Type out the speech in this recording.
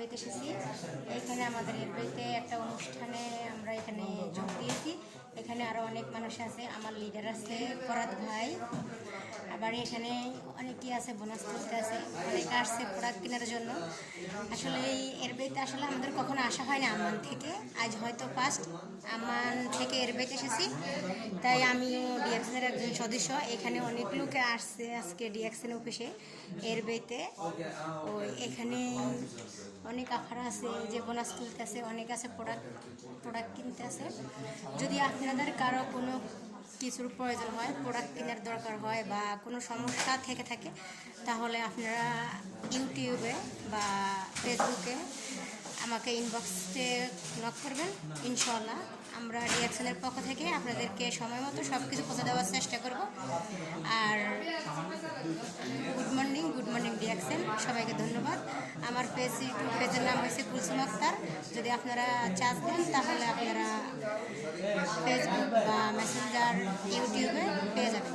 এরবেতে এসেছি। এখানে আমাদের এরবেতে একটা অনুষ্ঠানে আমরা এখানে যোগ দিয়েছি। এখানে আরও অনেক মানুষ আছে, আমার লিডার আছে ফরাদ ভাই, আবার এখানে অনেকেই আছে, বোনাস তুলতে আছে, অনেকে আসছে প্রোডাক্ট কেনার জন্য। আসলে এই এরবেতে আসলে আমাদের কখনো আসা হয় না আম্মান থেকে, আজ হয়তো ফার্স্ট আম্মান থেকে এরবেতে এসেছি। তাই আমিও ডিএক্সেনের একজন সদস্য। এখানে অনেক লোকে আসছে আজকে ডিএক্সেন অফিসে এরবেতে। ও এখানে অনেক আফার আছে, যে বোনাস তুলতে আছে, অনেক আছে প্রোডাক্ট কিনতে আছে। যদি আপনাদের কারো কোনো কিছুর প্রয়োজন হয়, প্রোডাক্ট কেনার দরকার হয় বা কোনো সমস্যা থেকে থাকে, তাহলে আপনারা ইউটিউবে বা ফেসবুকে আমাকে ইনবক্সে নক করবেন। ইনশাল্লাহ আমরা ডিএক্সেনের পক্ষ থেকে আপনাদেরকে সময় মতো সব কিছু পৌঁছে দেওয়ার চেষ্টা করব। আর গুড মর্নিং ডিএক্সেন, সবাইকে ধন্যবাদ। আমার ইউটিউব পেজের নাম হয়েছে কুলসুম আক্তার। যদি আপনারা চার্জ দেন তাহলে আপনারা ফেসবুক বা মেসেঞ্জার ইউটিউবে পেয়ে যাবেন।